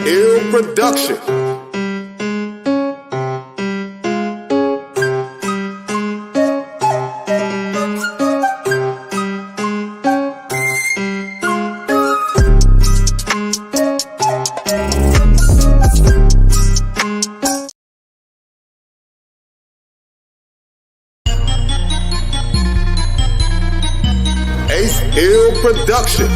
Ill Production. Ace Ill Production.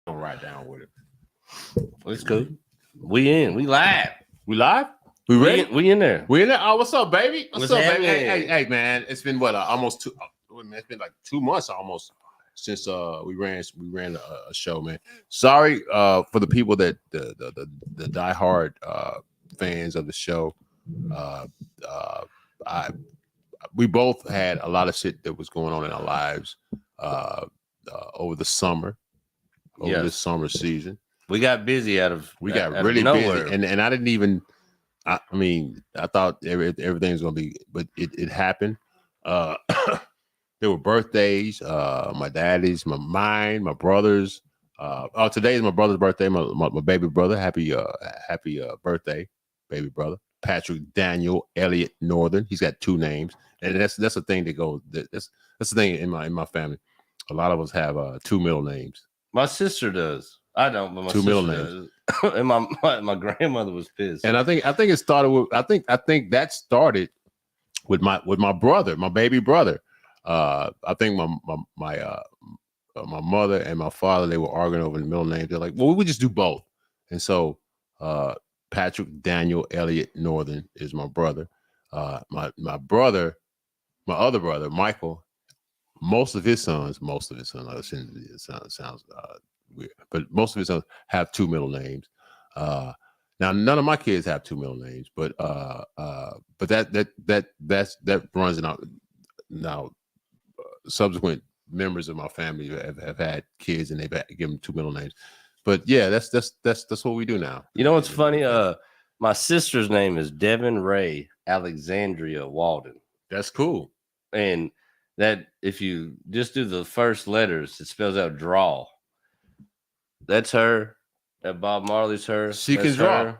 Right down with it. It's cool. We in. We live. We live? We ready? We in there. We in there? Oh, what's up, baby? What's up, baby? happening? Hey, man. It's been what? Almost two. It's been like 2 months almost since we ran a show, man. Sorry for the people that the diehard fans of the show. We both had a lot of shit that was going on in our lives over the summer. Over this summer season, we got busy we got really busy, and I didn't even. I mean, I thought everything's gonna be, but it happened. There were birthdays. My daddy's, my brother's. Today is my brother's birthday. My baby brother. Happy birthday, baby brother. Patrick Daniel Elliott Northern. He's got 2 names, and that's the thing that goes. That's the thing in my family. A lot of us have 2 middle names. My sister does. I don't, but my 2 sister middle names. does. And my grandmother was pissed. And I think it started with I think that started with my brother, my baby brother. I think my mother and my father, they were arguing over the middle name. They're like, well, we would just do both. And so Patrick Daniel Elliott Northern is my brother. My other brother, Michael. Most of his sons, it sounds weird, but most of his sons have 2 middle names. Now none of my kids have 2 middle names, but that runs now. Subsequent members of my family have had kids and they've given them 2 middle names. But yeah, that's what we do now. You know what's funny? My sister's name is Devin Ray Alexandria Walden. That's cool. And that if you just do the first letters, it spells out draw. That's her. That Bob Marley's her. She can draw.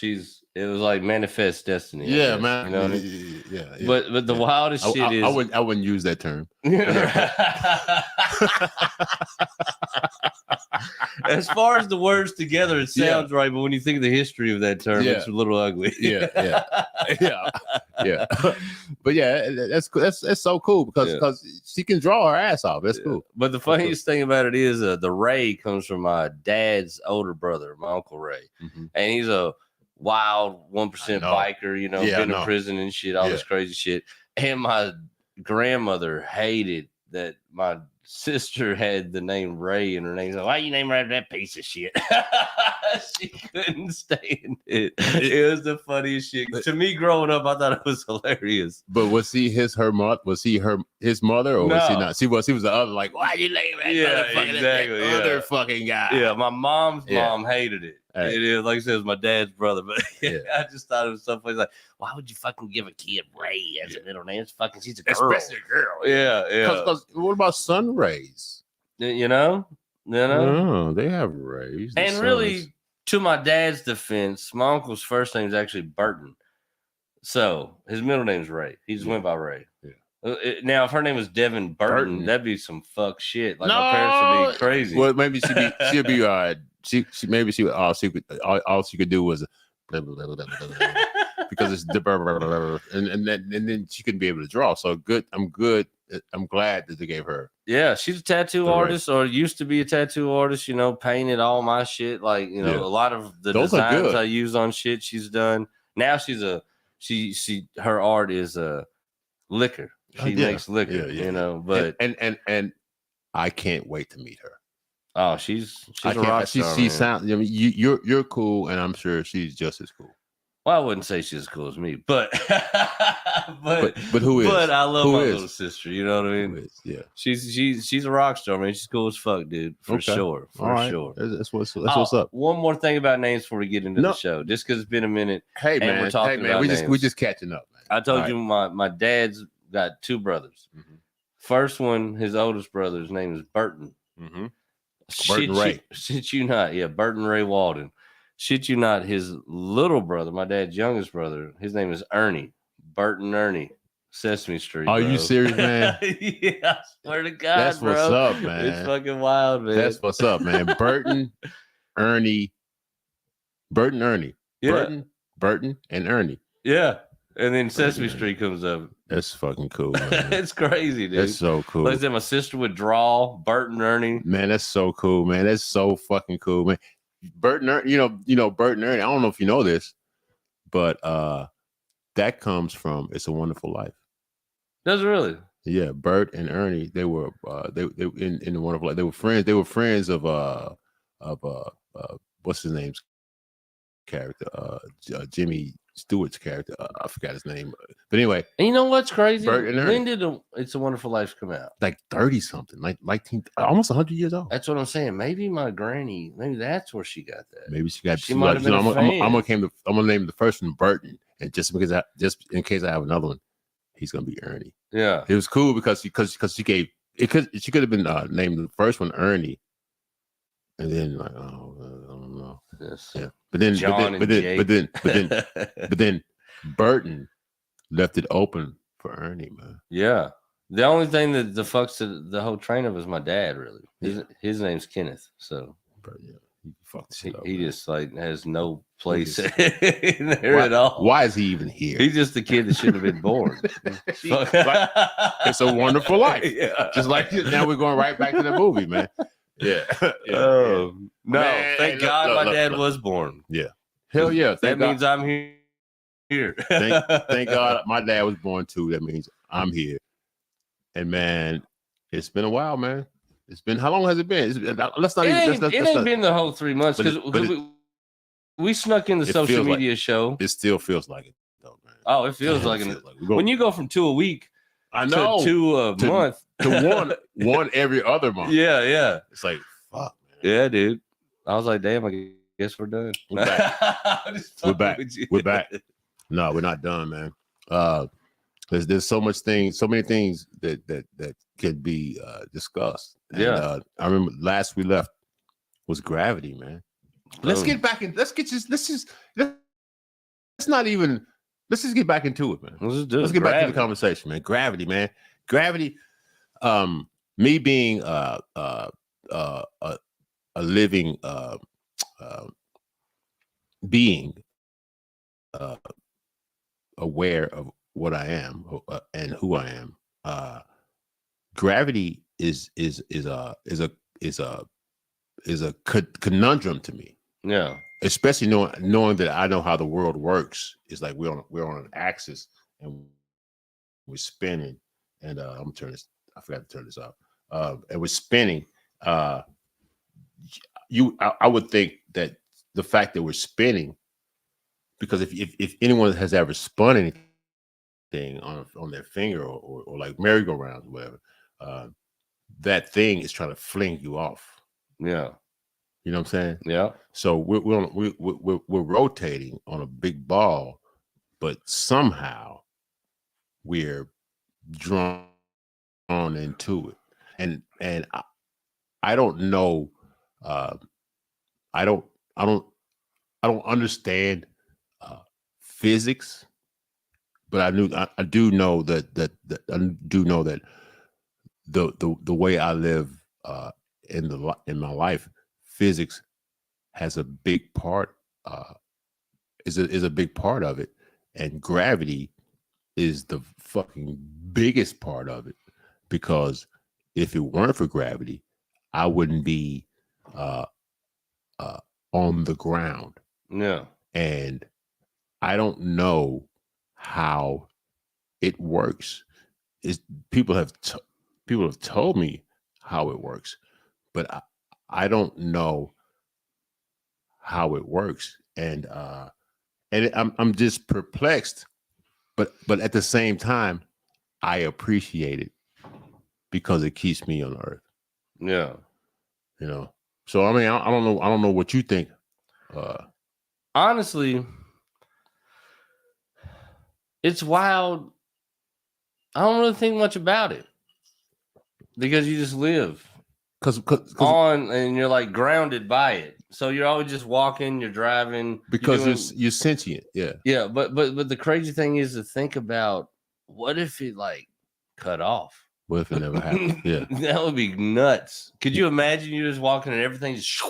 It was like manifest destiny. Yeah, man. You know what I mean? Yeah. But the wildest shit is I wouldn't use that term. As far as the words together, it sounds right, but when you think of the history of that term, it's a little ugly. yeah. But yeah, that's so cool because she can draw her ass off. That's cool. But the funniest thing about it is the Ray comes from my dad's older brother, my Uncle Ray, and he's a wild 1% biker, been in prison and shit, all this crazy shit. And my grandmother hated that my sister had the name Ray in her name. So why you name her after that piece of shit? She couldn't stand it. It was the funniest shit. To me, growing up, I thought it was hilarious. But was he his mother, or was he not? She was the other. Like, why you name that other fucking guy? Yeah, my mom's mom hated it. Hey. It is, like I said, it was my dad's brother, but I just thought it was so funny. Like, why would you fucking give a kid Ray as a middle name? It's fucking, she's a girl. Especially a girl. Yeah. Because what about sun rays? You know? Oh, they have rays. And sons. Really, to my dad's defense, my uncle's first name is actually Burton. So his middle name is Ray. He just went by Ray. Yeah. Now, if her name was Devin Burton, that'd be some fuck shit. Like, my parents would be crazy. Well, maybe she'd be all she could do was blah, blah, blah, blah, blah, because it's and then she couldn't be able to draw. So good. I'm glad that they gave her. Yeah, she's a tattoo artist, or used to be a tattoo artist. Painted all my shit. Like a lot of the designs I use on shit she's done. Now she's her art is liquor. She makes liquor. But and I can't wait to meet her. Oh, she's a rock star. She sounds. I mean, you're cool, and I'm sure she's just as cool. Well, I wouldn't say she's as cool as me, but but who is? But I love my little sister. You know what I mean? Yeah, she's a rock star, man. She's cool as fuck, dude. For sure, sure. That's what's up. One more thing about names before we get into the show, just because it's been a minute. Hey man, we're talking about names. we just catching up, man. I told you my dad's got two brothers. Mm-hmm. First one, his oldest brother's name is Burton. Mm-hmm. Burton Ray. Shit you not, Burton Ray Walden. Shit you not, his little brother, my dad's youngest brother, his name is Ernie. Burton Ernie. Sesame Street. Are you serious, man? Yeah, I swear to God, that's bro. What's up, man. It's fucking wild, man. That's what's up, man. Burton, Ernie. Yeah. Burton, and Ernie. Yeah. And then Sesame Street comes up. That's fucking cool, man. It's crazy, dude. That's so cool. Like I said, my sister would draw Burton Ernie. Man, that's so cool, man. That's so fucking cool, man. Burton Ernie, you know Burton Ernie. I don't know if you know this, but that comes from It's a Wonderful Life. Does it really? Yeah, Bert and Ernie, they were they in the Wonderful Life. They were friends. They were friends of what's his name's character? Jimmy Stewart's character. I forgot his name. But anyway. And you know what's crazy? Bert and Ernie. When did It's a Wonderful Life come out? Like 30 something, like almost 100 years old. That's what I'm saying. Maybe my granny, maybe that's where she got that. Maybe she got. She might have been a fan. I'm gonna name the first one Burton, and just in case I have another one, he's gonna be Ernie. Yeah, it was cool because she gave it. She could have been named the first one Ernie, and then like I don't know. Yes. Yeah, but then Burton left it open for Ernie, man. Yeah. The only thing that the fucks the whole train of is my dad, really. His name's Kenneth. So he just like has no place in there at all. Why is he even here? He's just the kid that shouldn't have been born. It's a Wonderful Life. Yeah. Just like now we're going right back to the movie, man. Yeah. No, man, thank God my dad was born. Yeah. Hell yeah. That means I'm here. Thank God my dad was born too. That means I'm here. And man, it's been a while, man. It's been, how long has it been? It ain't been the whole 3 months because we snuck in the social media show. It still feels like it, though, man. Oh, it feels like it. When you go from 2 a week, I know, to 2 a month, to one every other month. Yeah. It's like, fuck, man. Yeah, dude. I was like, damn, I guess we're done. We're back. We're back. No, we're not done, man. There's so many things that could be discussed. And, I remember last we left was Gravity, man. Let's get back in. Let's just get back into it, man. Let's get back to the conversation, man. Gravity, man. Gravity. Me being a living being, aware of what I am and who I am. Gravity is a conundrum to me. Yeah, especially knowing that I know how the world works. It's like we're on an axis and we're spinning. And I'm gonna turn this. I forgot to turn this off. And we're spinning. I would think that the fact that we're spinning, because if anyone has ever spun anything on their finger or like merry-go-rounds or whatever, that thing is trying to fling you off. Yeah. You know what I'm saying? Yeah. So we're rotating on a big ball, but somehow we're drawn into it, and I don't know. I don't understand physics, but I do know that the way I live in my life, physics has a big part, is a big part of it, and gravity is the fucking biggest part of it, because if it weren't for gravity, I wouldn't be on the ground. Yeah. And I don't know how it works. People have told me how it works, but I don't know how it works, and I'm just perplexed, but at the same time, I appreciate it because it keeps me on earth. Yeah, you know. So I mean, I don't know what you think. Honestly, it's wild. I don't really think much about it because you just live on and you're like grounded by it. So you're always just walking, you're driving because you're sentient. Yeah. Yeah, but the crazy thing is to think about what if it like cut off? What if it never happened? Yeah. That would be nuts. Could you imagine you just walking and everything just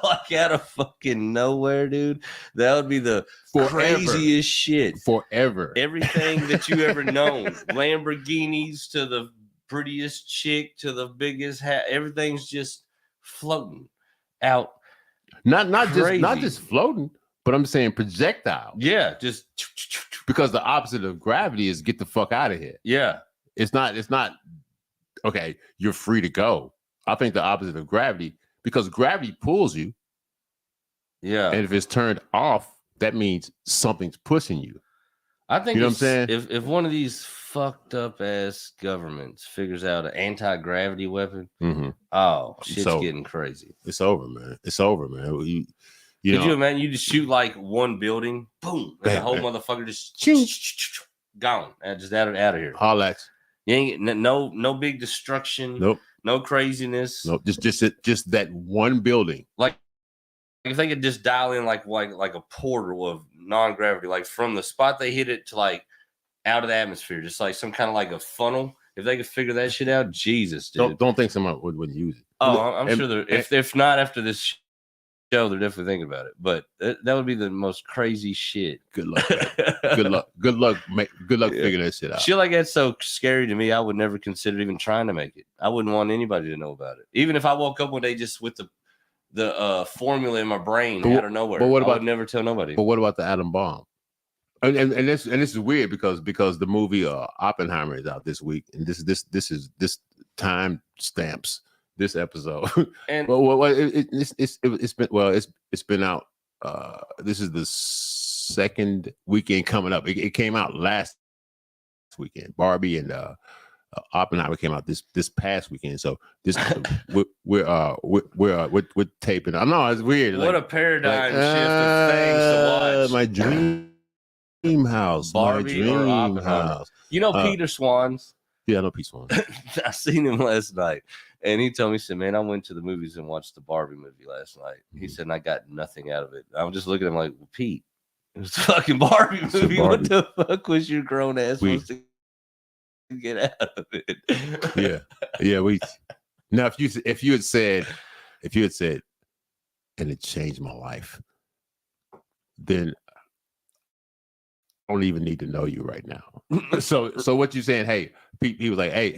like out of fucking nowhere, dude? That would be the craziest shit. Forever. Everything that you ever known. Lamborghinis to the prettiest chick to the biggest hat. Everything's just floating out. Not just floating, but I'm saying projectile. Yeah, just because the opposite of gravity is get the fuck out of here. Yeah. It's not okay, you're free to go. I think the opposite of gravity, because gravity pulls you. Yeah. And if it's turned off, that means something's pushing you. I think you know what I'm saying? If one of these fucked up ass governments figures out an anti-gravity weapon, shit's getting crazy. It's over, man. It's over, man. Could you imagine you just shoot like one building, boom, and the whole motherfucker just gone, and just out of here. Hollax. You ain't no big destruction. Nope. No craziness. Nope. Just that one building. Like if they could just dial in like a portal of non-gravity, like from the spot they hit it to like out of the atmosphere, just like some kind of like a funnel. If they could figure that shit out, Jesus, dude. Don't think someone would use it. Oh, I'm sure if not after this show, they're definitely thinking about it. But that would be the most crazy shit. Good luck. Good luck figuring that shit out. Shit like that's so scary to me. I would never consider even trying to make it. I wouldn't want anybody to know about it. Even if I woke up one day just with the formula in my brain out of nowhere. But what about, I would never tell nobody. But what about the atom bomb? And this is weird because the movie Oppenheimer is out this week, and this time stamps this episode. And it's been out. This is the second weekend coming up. It came out last weekend. Barbie and Oppenheimer came out this past weekend. So this we're taping. I know it's weird. What a paradigm shift of things to watch. My dream house, Barbie or Oppenheimer. You know Peter Swans? Yeah, I know Peter Swans. I seen him last night, and he told me, he said, "Man, I went to the movies and watched the Barbie movie last night." He said, and I got nothing out of it. I'm just looking at him like, well, Pete, it was a fucking Barbie movie. Barbie. What the fuck was your grown ass supposed to get out of it? Yeah. Now, if you had said, and it changed my life, then I don't even need to know you right now. So what you saying? Hey, he was like, hey,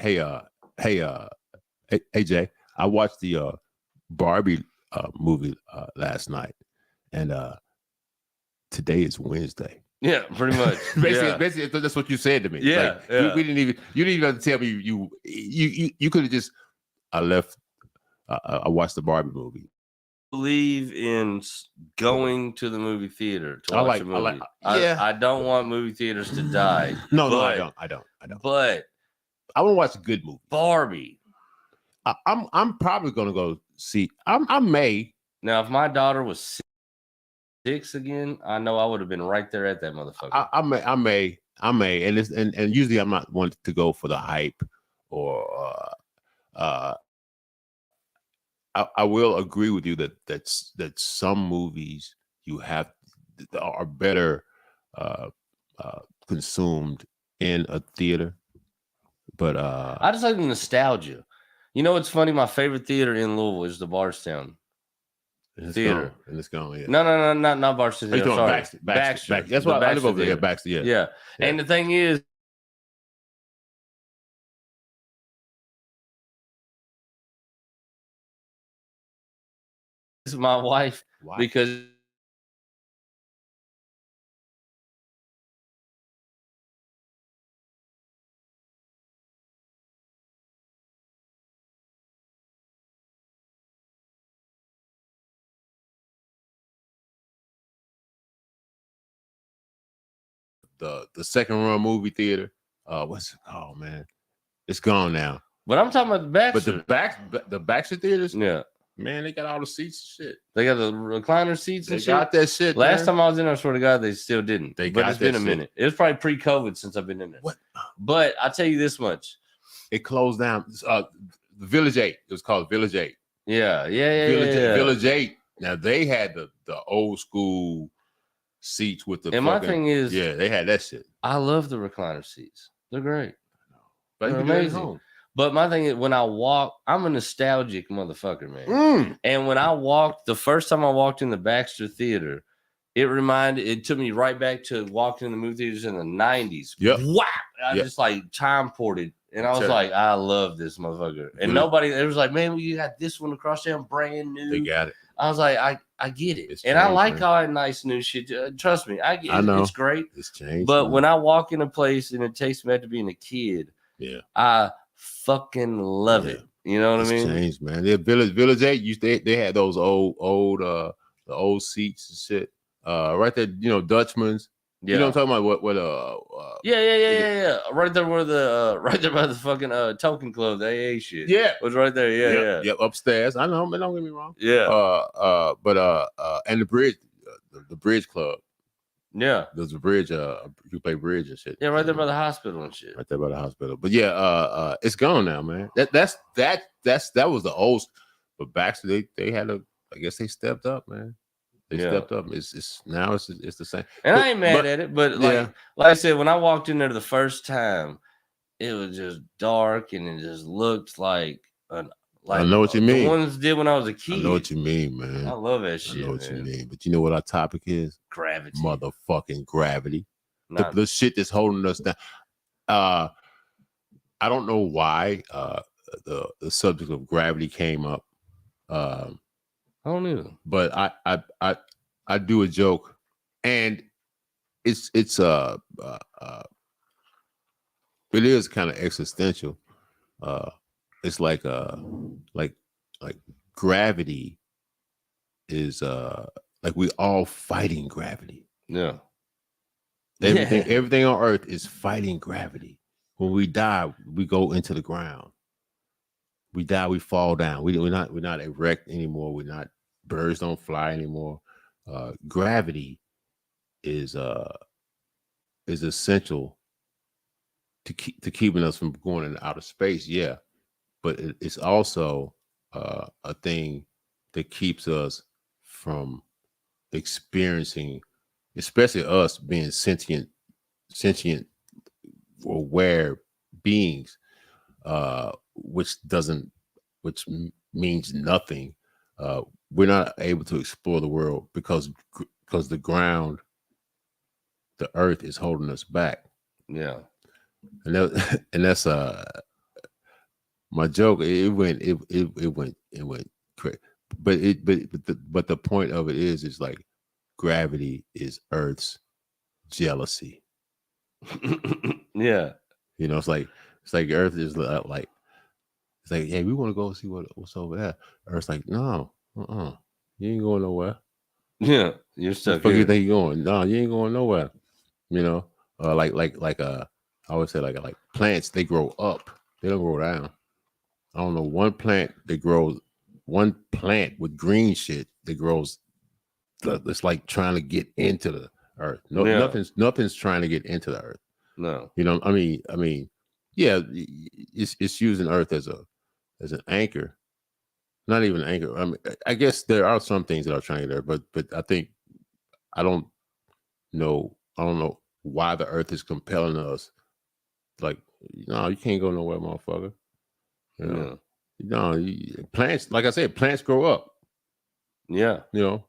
Jay, I watched the Barbie movie last night, and today is Wednesday. Yeah, pretty much. basically, that's what you said to me. Yeah, like, we didn't even. You didn't even have to tell me. You could have just. I left. I watched the Barbie movie. Believe in going to the movie theater to watch a movie. I don't want movie theaters to die. No, I don't. But I want to watch a good movie. Barbie. I'm probably gonna go see. I may. Now, if my daughter was 6 again, I know I would have been right there at that motherfucker. I may, and usually I'm not one to go for the hype or I will agree with you that some movies are better consumed in a theater, but I just like the nostalgia. You know what's funny? My favorite theater in Louisville is the Bardstown Theater. And it's gone. Yeah. No, not Bardstown. Sorry, Baxter. That's why I live over there. Baxter. Yeah. And the thing is, my wife, because the second run movie theater. Oh man, it's gone now. But I'm talking about the Baxter. But the Baxter theaters, yeah, man, they got all the seats and shit. They got the recliner seats and shit. They got that shit. Last time I was in there, I swear to God, they still didn't. But it's been a minute. It was probably pre-COVID since I've been in there. What? But I'll tell you this much. It closed down. The Village 8. It was called Village 8. Yeah. Village 8. Now they had the old school seats with the. And my thing is, they had that shit. I love the recliner seats. They're great. They're amazing. But my thing is, when I walk, I'm a nostalgic motherfucker, man. And when I walked, the first time I walked in the Baxter Theater, it took me right back to walking in the movie theaters in the 90s. Yep. Wow. I just like time ported. And I was like, I love this motherfucker. And it was like, man, you got this one across there, brand new. They got it. I was like, I get it. It's and changed, I like man. all that nice new shit. Trust me, I get it. know. It's great. It's changed. But man. when I walk in a place and it takes me back to being a kid, I fucking love it. You know what I mean? Changed, man. The Village 8, they had those the old seats and shit. Right there, Dutchman's. Yeah. You know what I'm talking about? Yeah. Right there where right there by the fucking Token Club, the AA shit. Yeah. It was right there. Yeah. Yep, upstairs. I know, man, don't get me wrong. Yeah. And the bridge, the Bridge Club. Yeah. There's a bridge, you play bridge and shit. Yeah, right there by the hospital and shit. Right there by the hospital. But it's gone now, man. That was the old, but Baxter, they had I guess they stepped up, man. They stepped up. It's now it's the same. And I ain't mad at it, but like I said, when I walked in there the first time, it was just dark and it just looked like I know what you mean. The ones did when I was a kid. I know what you mean, man. I love that shit. I know what you mean. But you know what our topic is? Gravity. Motherfucking gravity. The shit that's holding us down. I don't know why the subject of gravity came up. I don't either. But I do a joke, and it is kind of existential. It's like gravity is like we all fighting gravity. Yeah. Everything on Earth is fighting gravity. When we die, we go into the ground. We die, we fall down. We're not erect anymore. Birds don't fly anymore. Gravity is essential to keeping us from going into outer space. Yeah, but it's also a thing that keeps us from experiencing, especially us being sentient or aware beings, which means nothing. We're not able to explore the world because the ground, the earth is holding us back. Yeah. And that's my joke. It went crazy. But the point of it is like gravity is Earth's jealousy. Yeah. It's like Earth is like it's like, hey, we want to go see what's over there. Earth's like, no, you ain't going nowhere. Yeah, you're stuck. Where you think you're going? No, you ain't going nowhere. I always say like plants, they grow up, they don't grow down. I don't know one plant with green shit that grows. It's like trying to get into the earth. Nothing's trying to get into the earth. No, I mean, yeah, it's using earth as an anchor. Not even an anchor. I mean, I guess there are some things that are trying to get there, but I think I don't know why the earth is compelling us. Like, no, you can't go nowhere, motherfucker. Plants, like I said, plants grow up. Yeah.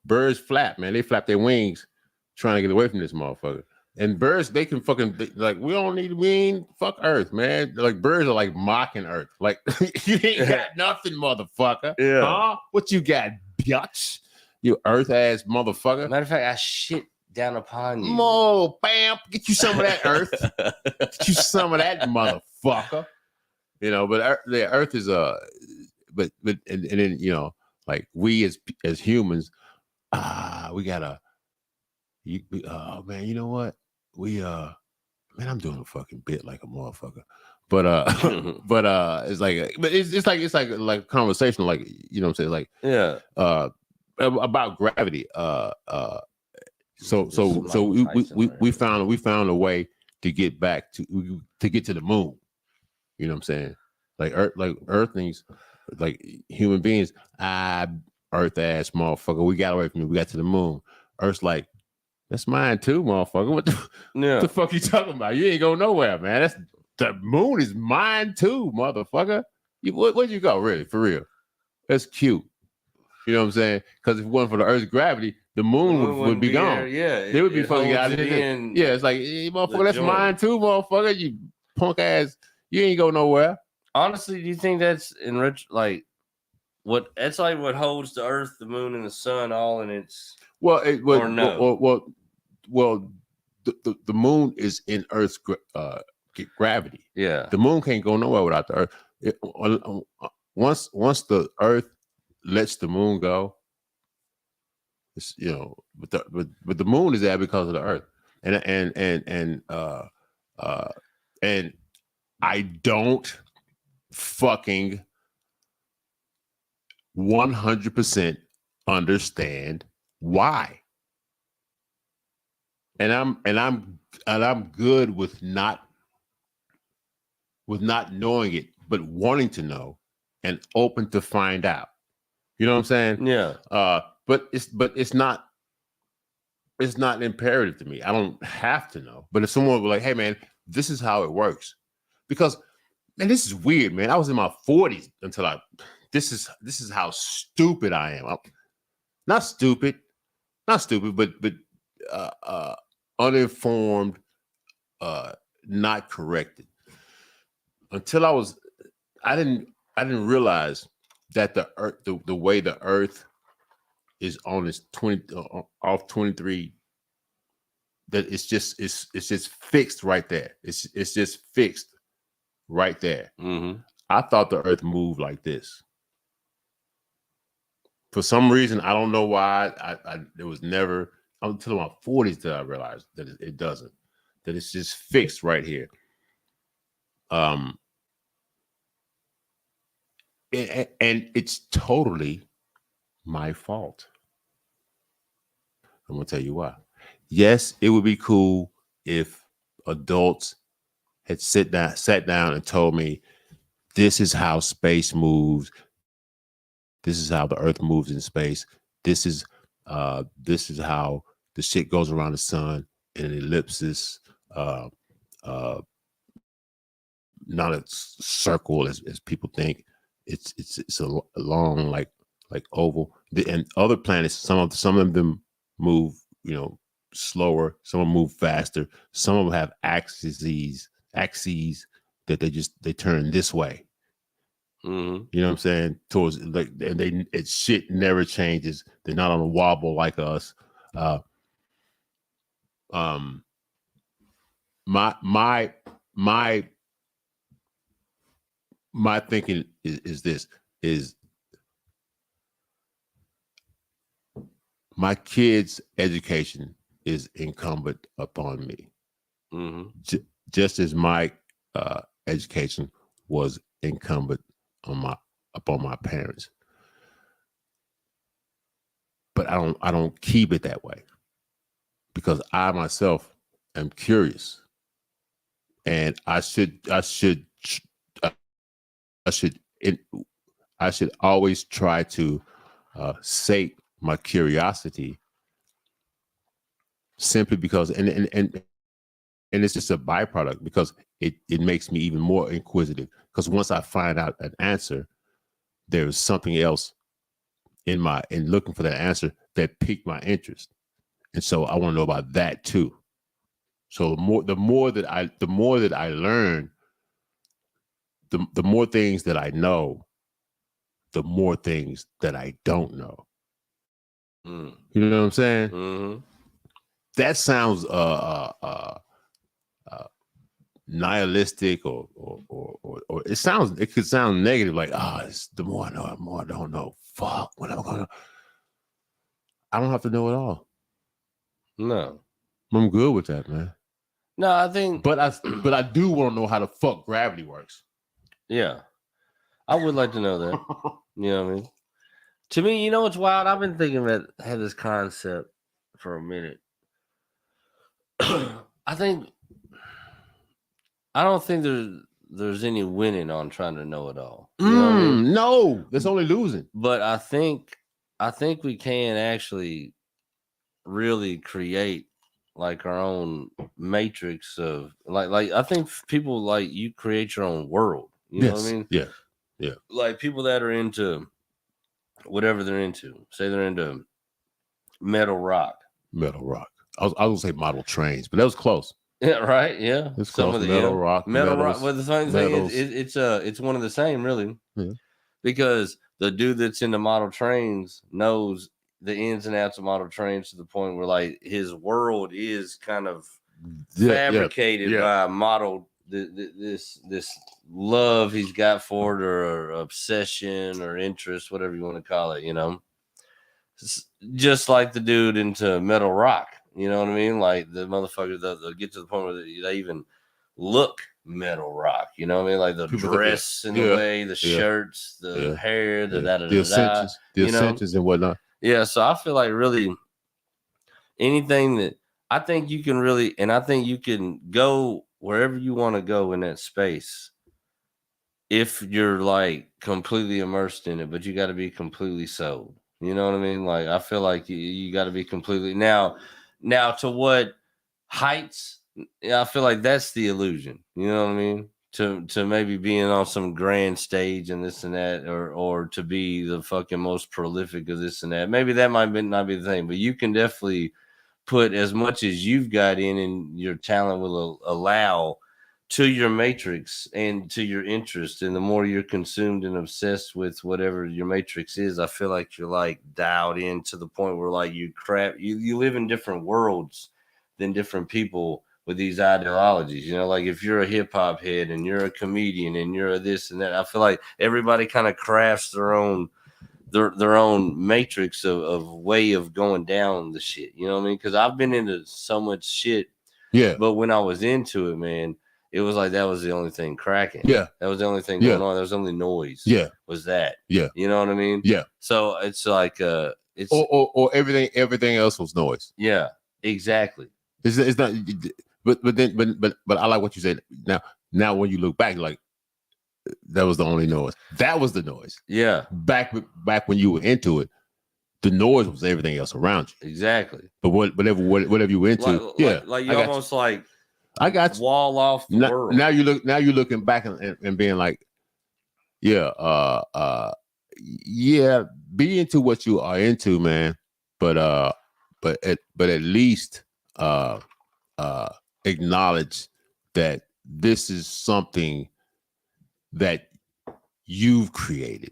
Birds flap, man. They flap their wings trying to get away from this motherfucker. And birds, they can fucking, like, we ain't fuck Earth, man. Like, birds are like mocking Earth. Like, you ain't got nothing, motherfucker. Yeah. Huh? What you got, bitch? You Earth ass motherfucker. Matter of fact, I shit down upon you. Mo, bam, get you some of that Earth. Get you some of that, motherfucker. But the Earth is but then like we as humans, we gotta. Oh man, you know what? We man, I'm doing a fucking bit like a motherfucker. But it's like, but it's like a conversation, like, you know what I'm saying, like, yeah, about gravity. So we found a way to get back to get to the moon. You know what I'm saying? Like Earthlings, like human beings, Earth ass motherfucker. We got away from it. We got to the moon. Earth's like, that's mine too, motherfucker. What the fuck you talking about? You ain't going nowhere, man. That's the moon is mine too, motherfucker. Where'd you go, really, for real? That's cute. You know what I'm saying? Because if it wasn't for the Earth's gravity, the moon would be gone. Yeah, they would be fucking out of it. Yeah, it's like, hey, motherfucker, that's mine too, motherfucker. You punk ass. You ain't go nowhere. Honestly, do you think that's enriched? Like, that's like what holds the Earth, the moon, and the sun all in its? Well, the moon is in Earth's gravity. Yeah, the moon can't go nowhere without the Earth. Once the Earth lets the moon go, it's, you know, but the moon is there because of the Earth, and I don't fucking 100% understand why. And I'm good with not knowing it, but wanting to know and open to find out. You know what I'm saying? Yeah. But it's not imperative to me. I don't have to know. But if someone were like, hey man, this is how it works. Because, man, this is weird, man. I was in my 40s until this is how stupid I am. I'm not stupid, but uninformed, not corrected. Until I didn't realize that the Earth, the way the Earth is on its 23, that it's just fixed right there. It's just fixed right there. Mm-hmm. I thought the Earth moved like this. For some reason, I don't know why. It was never until my 40s that I realized that it doesn't. That it's just fixed right here. And it's totally my fault. I'm gonna tell you why. Yes, it would be cool if adults had sat down and told me, this is how space moves. This is how the Earth moves in space. This is how the shit goes around the sun in an ellipsis, not a circle as people think. It's a long like oval. And other planets, some of them move, you know, slower. Some of them move faster. Some of them have axes that they turn this way. Mm-hmm. You know what I'm saying? Towards like, and shit never changes. They're not on a wobble like us. My thinking is this: is my kids' education is incumbent upon me, just as my education was incumbent upon my parents. But I don't keep it that way, because I myself am curious, and I should always try to sate my curiosity, simply because and it's just a byproduct, because it makes me even more inquisitive, because once I find out an answer, there's something else in looking for that answer that piqued my interest, and so I want to know about that too. So the more that I learn, the more things that I know, the more things that I don't know. You know what I'm saying? Mm-hmm. That sounds nihilistic, or it could sound negative, like, it's the more I know, the more I don't know. Fuck, what am I gonna? I don't have to know it all. No, I'm good with that, man. No, I think, but I do want to know how the fuck gravity works. Yeah, I would like to know that. You know what I mean? To me, you know what's wild? I've been thinking about had this concept for a minute. I don't think there's any winning on trying to know it all. You know what I mean? No, there's only losing. But I think we can actually really create like our own matrix of like I think people like you create your own world. You know what I mean? Yeah. Like people that are into whatever they're into. Say they're into metal rock. Metal rock. I was gonna say model trains, but that was close. Yeah, right. Yeah, it's some of the metal rock. Metal rock. Well, the funny thing is, it's one of the same, really, because the dude that's into model trains knows the ins and outs of model trains to the point where like his world is kind of fabricated by model. This love he's got for it, or obsession, or interest, whatever you want to call it. You know, just like the dude into metal rock. You know what I mean? Like the motherfuckers that get to the point where they even look metal rock. You know what I mean? Like the dress in the way, the shirts, the hair, the ascensions and whatnot. Yeah, so I feel like really anything that I think you can really, and I think you can go wherever you want to go in that space if you're like completely immersed in it, but you got to be completely sold. You know what I mean? Like I feel like you got to be completely now to what heights. I feel like that's the illusion. You know what I mean? To maybe being on some grand stage and this and that, or to be the fucking most prolific of this and that. Maybe that might not be the thing, but you can definitely put as much as you've got in and your talent will allow to your matrix and to your interest. And the more you're consumed and obsessed with whatever your matrix is, I feel like you're like dialed in to the point where like you live in different worlds than different people with these ideologies. You know, like if you're a hip hop head and you're a comedian and you're a this and that, I feel like everybody kind of crafts their own matrix of way of going down the shit. You know what I mean? Because I've been into so much shit. Yeah. But when I was into it, man, it was like that was the only thing cracking. Yeah. That was the only thing going on. There was only noise. Yeah. Was that. Yeah. You know what I mean? Yeah. So it's like it's or everything else was noise. Yeah, exactly. It's not but I like what you said. Now when you look back, like that was the only noise. That was the noise. Yeah. Back when you were into it, the noise was everything else around you. Exactly. But whatever you were into, like you almost like I got you. Wall off the world. Now you're looking back and being like, yeah, be into what you are into, man. But at least acknowledge that this is something that you've created.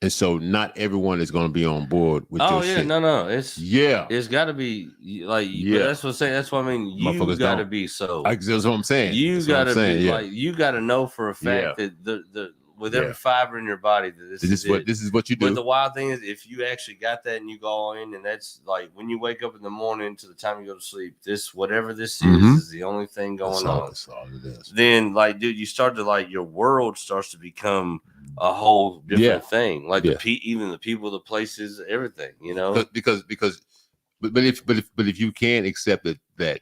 And so not everyone is going to be on board with your shit. No. It's got to be like, that's what I'm saying. That's what I mean. You got to be so. That's what I'm saying. You got to be like, you got to know for a fact that the with every fiber in your body that this is what you do. But the wild thing is, if you actually got that and you go all in, and that's like when you wake up in the morning to the time you go to sleep, whatever this is the only thing going on. That's all it is. Then, like, dude, you start to like your world starts to become a whole different thing. Like even the people, the places, everything. You know, because if you can't accept it that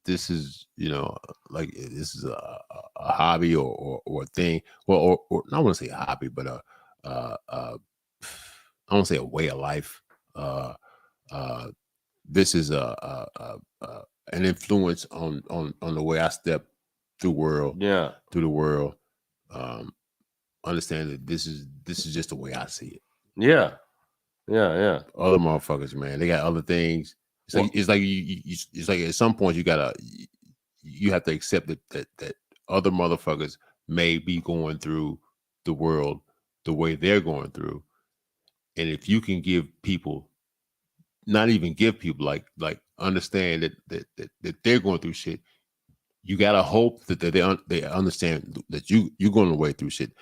this is, you know, like this is a hobby or a thing, or I want to say a hobby, but I want to say a way of life. This is an influence on the way I step through the world. Understand that this is just the way I see it. Yeah. Other motherfuckers, man, they got other things. It's like at some point you have to accept that other motherfuckers may be going through the world the way they're going through, and if you can give people, not even give people, like understand that they're going through shit, you gotta hope that they understand that you're going away through shit,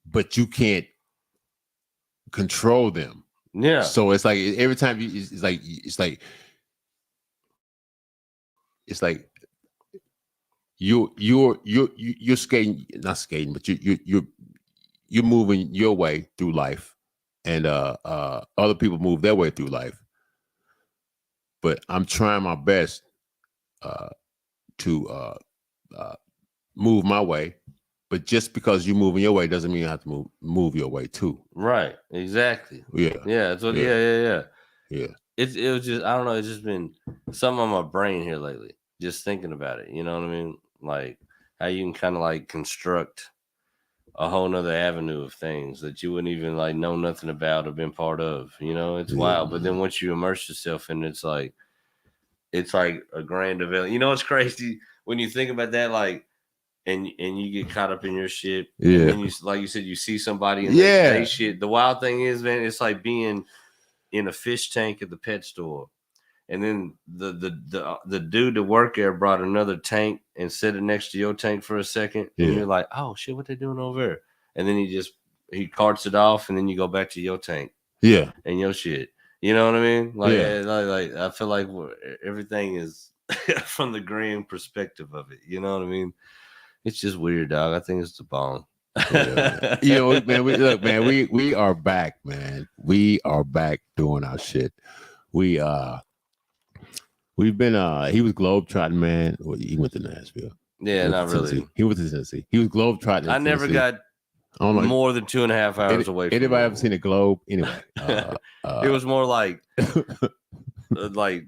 but you can't control them. Yeah. So it's like every time it's like it's like you're skating, not skating, but you're moving your way through life, and other people move their way through life. But I'm trying my best to move my way. But just because you're moving your way doesn't mean you have to move your way too. Right. Exactly. Yeah. Yeah. That's what. Yeah. Yeah. It was just, I don't know. It's just been something on my brain here lately. Just thinking about it. You know what I mean? Like how you can kind of like construct a whole nother avenue of things that you wouldn't even like know nothing about or been part of. You know, it's wild. But then once you immerse yourself in it, it's like a grand development. You know, it's crazy when you think about that, like, and you get caught up in your shit. Yeah. And then you, like you said, you see somebody and they shit. The wild thing is, man, it's like being in a fish tank at the pet store. And then the dude that worked there brought another tank and set it next to your tank for a second. And you're like, oh shit, what they doing over there? And then he carts it off, and then you go back to your tank. Yeah. And your shit. You know what I mean? Like I feel like everything is from the grand perspective of it. You know what I mean? It's just weird, dog. I think it's the bomb. Man, we are back, man. We are back doing our shit. We've been he was globetrotting, man. Well, he went to Nashville. Yeah, not really. He went to Tennessee. He was globetrotting. I never got more than 2.5 hours away from anybody ever seen a globe? Anyway. It was more like like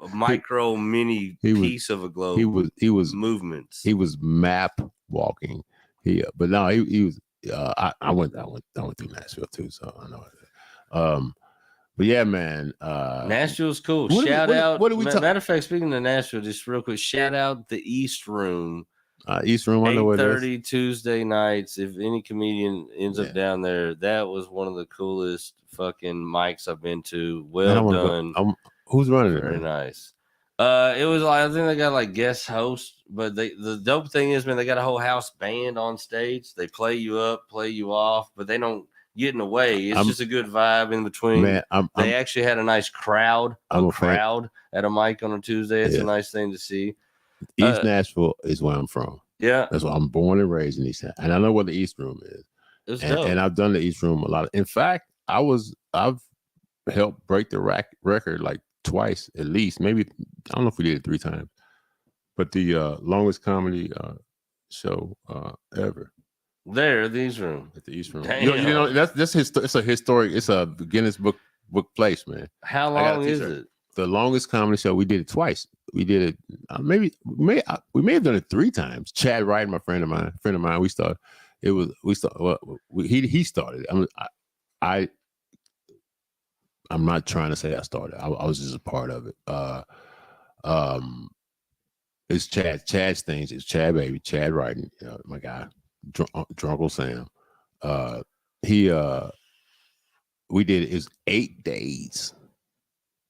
a micro mini piece of a globe. He was movements. He was map walking. But no, he was. I went through Nashville too, so I know. But yeah, man. Nashville's cool. Shout out. Matter of fact, speaking of Nashville, just real quick, shout out the East Room. East Room, 8:30 Tuesday nights. If any comedian ends up down there, that was one of the coolest fucking mics I've been to. Well done. Who's running it? Very nice. It was like, I think they got like guest hosts, but the dope thing is, man, they got a whole house band on stage. They play you up, play you off, but they don't get in the way. It's just a good vibe in between. Man, they actually had a nice crowd. At a mic on a Tuesday. It's a nice thing to see. East Nashville is where I'm from. Yeah, that's where I'm born and raised in East Nashville, and I know where the East Room is. And I've done the East Room a lot. In fact, I've helped break the record like twice at least. Maybe I don't know if we did it 3 times, but the longest comedy show ever. There, the East Room. At the East Room. You know that's it's a historic. It's a Guinness book place, man. How long is it? The longest comedy show. We did it twice. We did it we may have done it 3 times. Chad Wright, my friend of mine. We started. He started. I'm not trying to say I started. I was just a part of it. It's Chad's things. It's Chad Baby, Chad Wright, my guy, Drunkle Sam. We did it. It was 8 days.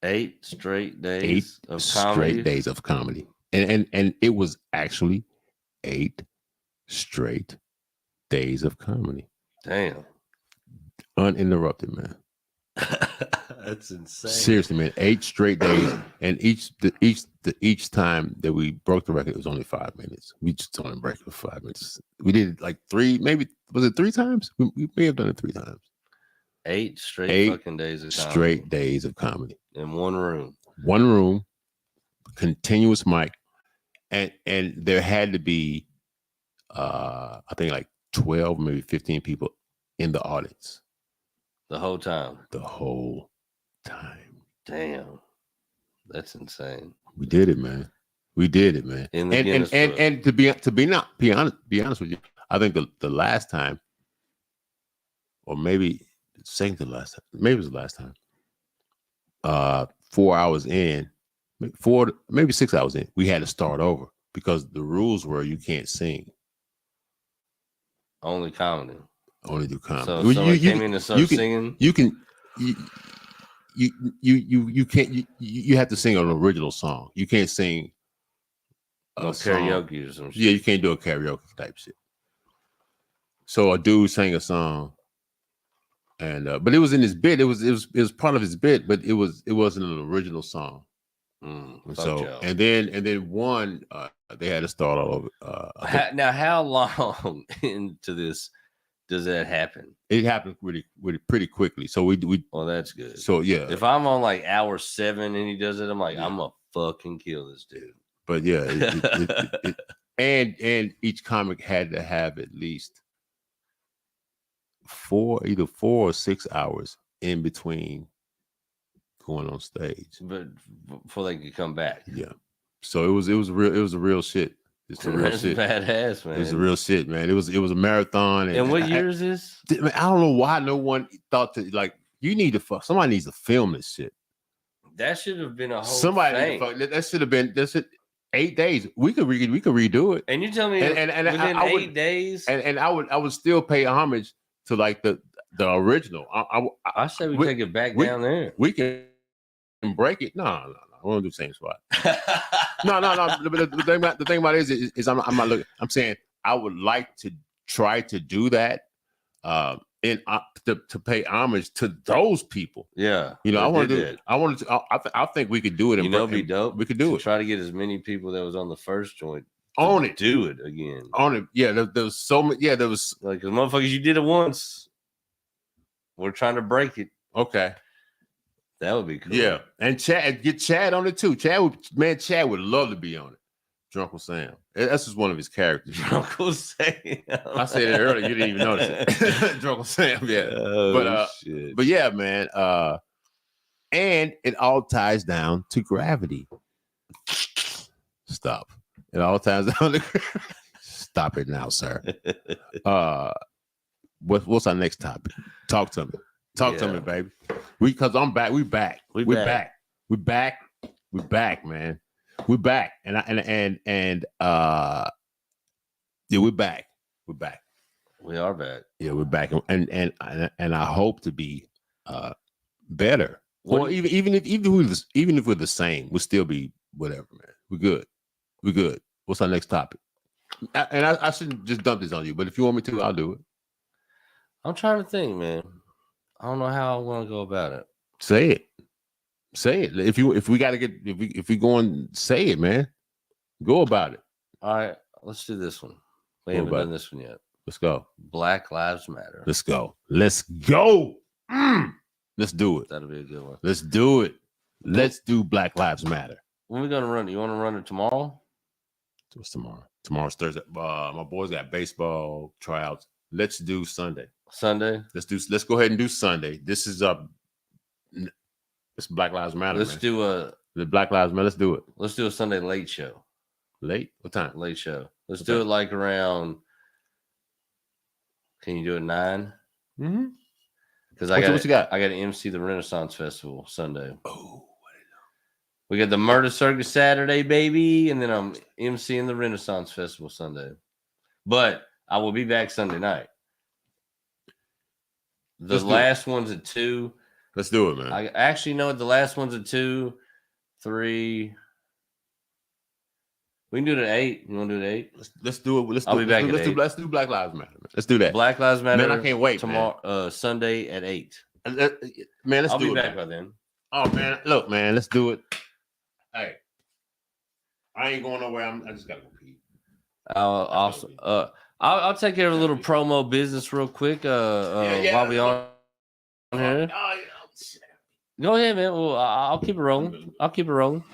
8 straight days of comedy. Straight days of comedy. And it was actually 8 straight days of comedy. Damn. Uninterrupted, man. That's insane. Seriously, man. 8 straight days. And each time that we broke the record, it was only 5 minutes. We just only break it for 5 minutes. We did it like 3, maybe, was it 3 times? We may have done it 3 times. 8 straight fucking days of comedy. Straight days of comedy. In one room. One room, continuous mic. And there had to be I think like 12, maybe 15 people in the audience. The whole time. The whole time. Damn. That's insane. We did it, man. We did it, man. And to be honest with you, I think the last time, or maybe second to last time, maybe it was the last time. 4 hours in, maybe 6 hours in, we had to start over because the rules were you can't sing. Only comedy. Only do comedy. So someone came in and started singing. You can't. You have to sing an original song. You can't sing karaoke or some shit. Yeah, you can't do a karaoke type shit. So a dude sang a song, and but it was in his bit. It was part of his bit, but it wasn't an original song. So and then one, they had to start all over. Now, how long into this does that happen? It happened pretty quickly. So we. Well, that's good. So yeah, if I'm on like hour 7 and he does it, I'm like, I'm gonna fucking kill this dude. But yeah, and each comic had to have at least either 4 or 6 hours in between going on stage, but before they could come back. Yeah, so it was a real shit. It's a real shit. Badass, man. It was a real shit, man. It was a marathon. And what year is this? I don't know why no one thought to like. You need to somebody needs to film this shit. That should have been a whole somebody. That should have been. That's it. 8 days. We could redo it. And you tell me within 8 days. And I would still pay homage to like the original. I say we take it back down there. We can break it. No. I want to do the same spot. No. The thing about it is I'm not looking. I'm saying I would like to try to do that. And to pay homage to those people. Yeah. I want to do it. I think we could do it. It'd be dope. We could do it. Try to get as many people that was on the first joint on it. Do it again. On it. Yeah. There was so many. Yeah. There was like, cause motherfuckers, you did it once. We're trying to break it. Okay. That would be cool. Yeah. And get Chad on it too. Chad would love to be on it. Drunkle Sam. That's just one of his characters. Drunkle Sam. I said it earlier. You didn't even notice it. Drunkle Sam. Yeah. Shit. But yeah, man. And it all ties down to gravity. Stop. It all ties down to gravity. Stop it now, sir. What's our next topic? Talk to me. Talk to me, baby. Because I'm back. We're back. We're back. We're back, man. We're back, and yeah, we're back. We're back. We are back. Yeah, we're back, and I hope to be better. Or even if we're the same, we'll still be whatever, man. We're good. We're good. What's our next topic? And I shouldn't just dump this on you, but if you want me to, I'll do it. I'm trying to think, man. I don't know how I want to go about it. Say it. If we go and say it, man, go about it. All right, let's do this one. We haven't done this one yet. Let's go. Black Lives Matter. Let's go. Let's do it. That'll be a good one. Let's do it. Let's do Black Lives Matter. When are we gonna run it? You want to run it tomorrow? What's tomorrow? Tomorrow's Thursday. My boys got baseball tryouts. Let's do Sunday. Let's go ahead and do Sunday. This is it's Black Lives Matter. Let's do the Black Lives Matter. Let's do it. Let's do a Sunday late show. Late? What time? Late show. Let's do it like around. Can you do it 9? Mm-hmm. Because what you got? I got to MC the Renaissance Festival Sunday. Oh, we got the Murder Circus Saturday, baby, and then I'm MCing the Renaissance Festival Sunday. But I will be back Sunday night. The last one's at 2. Let's do it, man. I actually know the last one's at 2, 3. We can do it at 8. You want to do it at 8? Let's do it. I'll be back at 8. Let's do Black Lives Matter. Man. Let's do that. Black Lives Matter. Man, I can't wait. Tomorrow, Sunday at 8. Man, I'll be back by then. Oh man, look, man, let's do it. Hey, I ain't going nowhere. I just gotta go pee. Awesome. I'll take care of a little promo business real quick. While we on here. Go ahead, man. Well, I'll keep it rolling.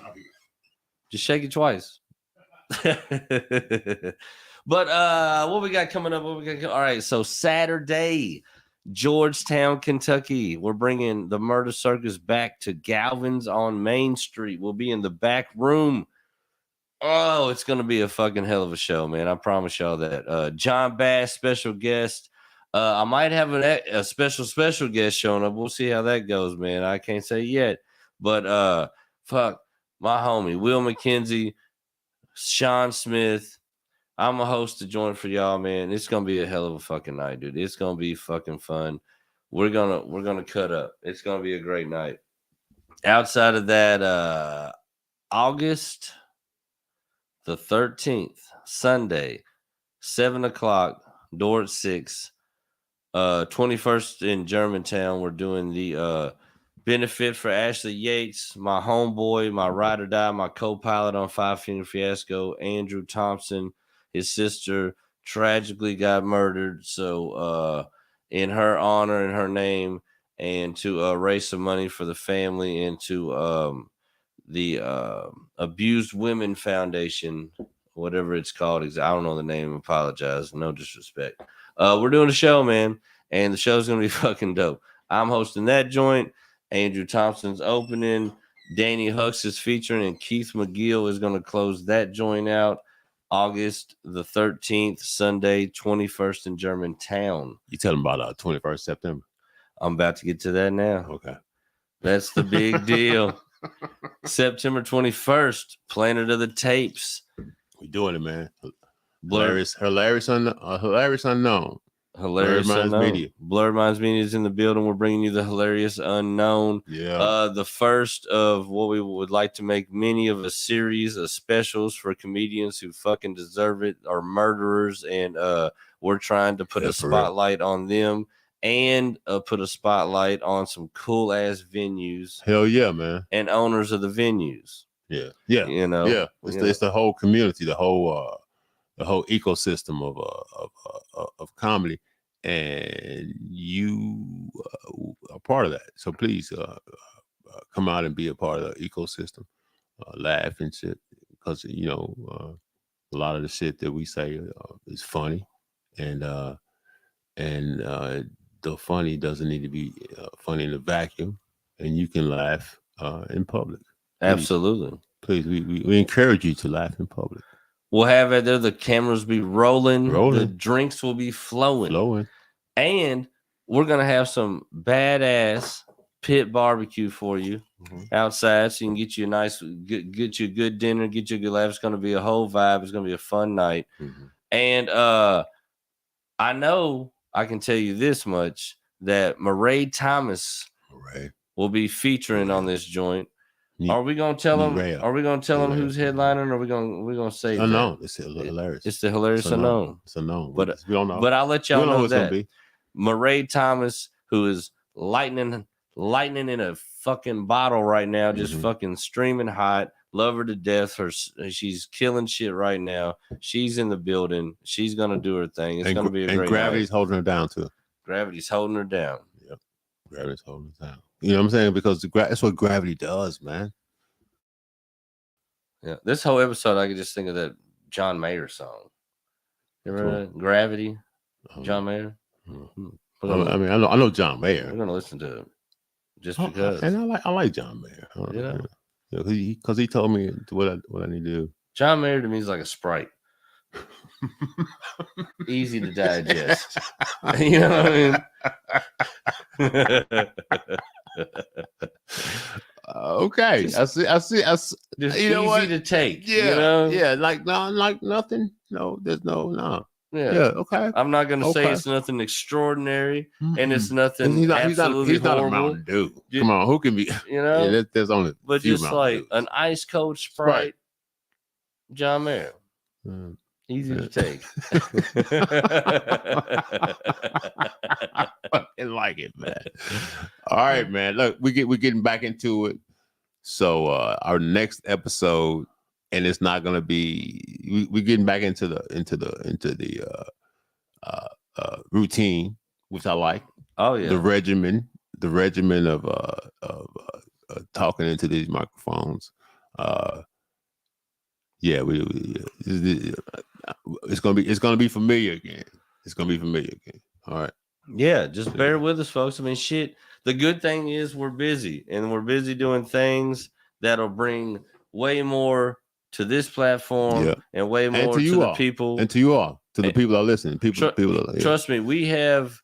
Just shake it twice. But what we got coming up? All right, so Saturday, Georgetown, Kentucky. We're bringing the Murder Circus back to Galvin's on Main Street. We'll be in the back room. Oh, it's going to be a fucking hell of a show, man. I promise y'all that. John Bass, special guest. I might have a special guest showing up. We'll see how that goes, man. I can't say yet. But fuck, my homie, Will McKenzie, Sean Smith. I'm a host to join for y'all, man. It's gonna be a hell of a fucking night, dude. It's gonna be fucking fun. We're gonna cut up. It's gonna be a great night. Outside of that, August the 13th, Sunday, 7:00, door at 6. 21st in Germantown. We're doing the benefit for Ashley Yates, my homeboy, my ride or die, my co-pilot on Five Finger Fiasco, Andrew Thompson. His sister tragically got murdered. So in her honor, in her name, and to raise some money for the family, and to the Abused Women Foundation, whatever it's called. I don't know the name. Apologize. No disrespect. We're doing a show, man, and the show's going to be fucking dope. I'm hosting that joint. Andrew Thompson's opening. Danny Hux is featuring, and Keith McGill is going to close that joint out. August the 13th, Sunday, 21st in Germantown. You tell them about 21st September. I'm about to get to that now. Okay. That's the big deal. September 21st, Planet of the Tapes. We doing it, man. Hilarious unknown. Hilarious unknown. Media. Blurred Minds Media is in the building. We're bringing you the hilarious unknown. Yeah. The first of what we would like to make many of a series of specials for comedians who fucking deserve it, are murderers, and we're trying to put a spotlight on them and put a spotlight on some cool ass venues. Hell yeah, man. And owners of the venues. Yeah. Yeah. You know. Yeah. It's the whole community, the whole ecosystem of comedy, and you are part of that. So please come out and be a part of the ecosystem. Laugh and shit, because a lot of the shit that we say is funny, and the funny doesn't need to be funny in a vacuum, and you can laugh in public. Absolutely. Please, we encourage you to laugh in public. We'll have it there. The cameras be rolling. The drinks will be flowing. And we're going to have some badass pit barbecue for you outside, so you can get you a nice, get you a good dinner, get you a good laugh. It's going to be a whole vibe. It's going to be a fun night. And I know I can tell you this much, that Murray Thomas will be featuring on this joint. Are we gonna tell them? Are we gonna tell them who's headlining? Or are we gonna say unknown? It's hilarious. It's the hilarious unknown. It's unknown. But we don't know. But I'll let y'all know that Murray Thomas, who is lightning in a fucking bottle right now, just fucking streaming hot. Love her to death. She's killing shit right now. She's in the building. She's gonna do her thing. It's gonna be a great night. Gravity's holding her down too. Gravity's holding her down. Yep. Gravity's holding her down. You know what I'm saying? Because that's what gravity does, man. Yeah, this whole episode, I could just think of that John Mayer song. You ever heard that? Gravity? John Mayer? I know John Mayer. We're gonna listen to it just because. And I like John Mayer. Because he told me what I need to do. John Mayer to me is like a Sprite. Easy to digest. You know what I mean? Okay, I see. Just easy to take. Yeah, like nothing. No, there's no. Yeah. Okay. I'm not gonna say it's nothing extraordinary, and it's nothing. He's not a Mountain Dew. Come on, who can be? There's only. But just like an ice cold Sprite, John Mayer. Easy to take. I like it, man. All right, man. Look, we're getting back into it. So our next episode, and it's not gonna be. We're getting back into the routine, which I like. Oh yeah, the regimen of talking into these microphones. It's gonna be familiar again. All right. Yeah, just bear with us, folks. I mean, shit. The good thing is we're busy, and we're busy doing things that'll bring way more to this platform and way more to the people, and to you all, to the people that are listening. Trust me, we have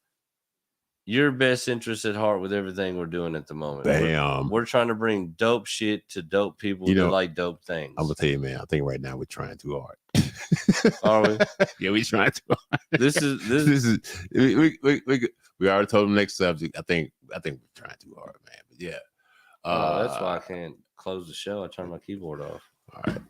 your best interest at heart with everything we're doing at the moment. Bam. We're trying to bring dope shit to dope people that like dope things. I'm gonna tell you, man. I think right now we're trying too hard. Are we? Yeah, we're trying too hard. This is we already told them next subject. I think we're trying too hard, man. But yeah. That's why I can't close the show. I turned my keyboard off. All right.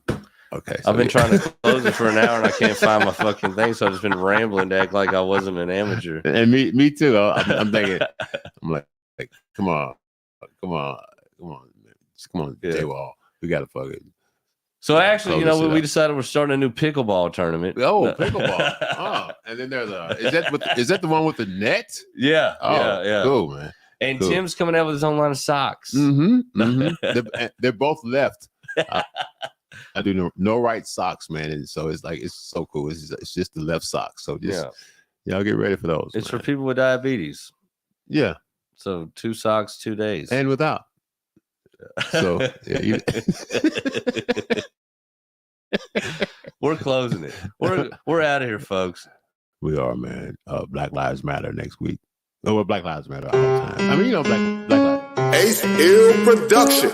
Okay. I've been trying to close it for an hour and I can't find my fucking thing, so I've just been rambling to act like I wasn't an amateur. And me too. I'm thinking, I'm like, come on. Come on, J Wall. We gotta fuck it. So actually, we decided we're starting a new pickleball tournament. Oh, pickleball! And then there's is that the one with the net? Yeah, yeah. Cool, man. And cool. Tim's coming out with his own line of socks. They're both left. I do no right socks, man, and so it's so cool. It's just the left socks. So just y'all get ready for those. It's for people with diabetes. Yeah. So 2 socks, 2 days, and without. So yeah, we're closing it. We're out of here, folks. We are, man. Black Lives Matter next week. Oh, well, Black Lives Matter all the time. I mean, Black Lives. Ace Ill Production.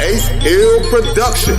Ace Ill Production.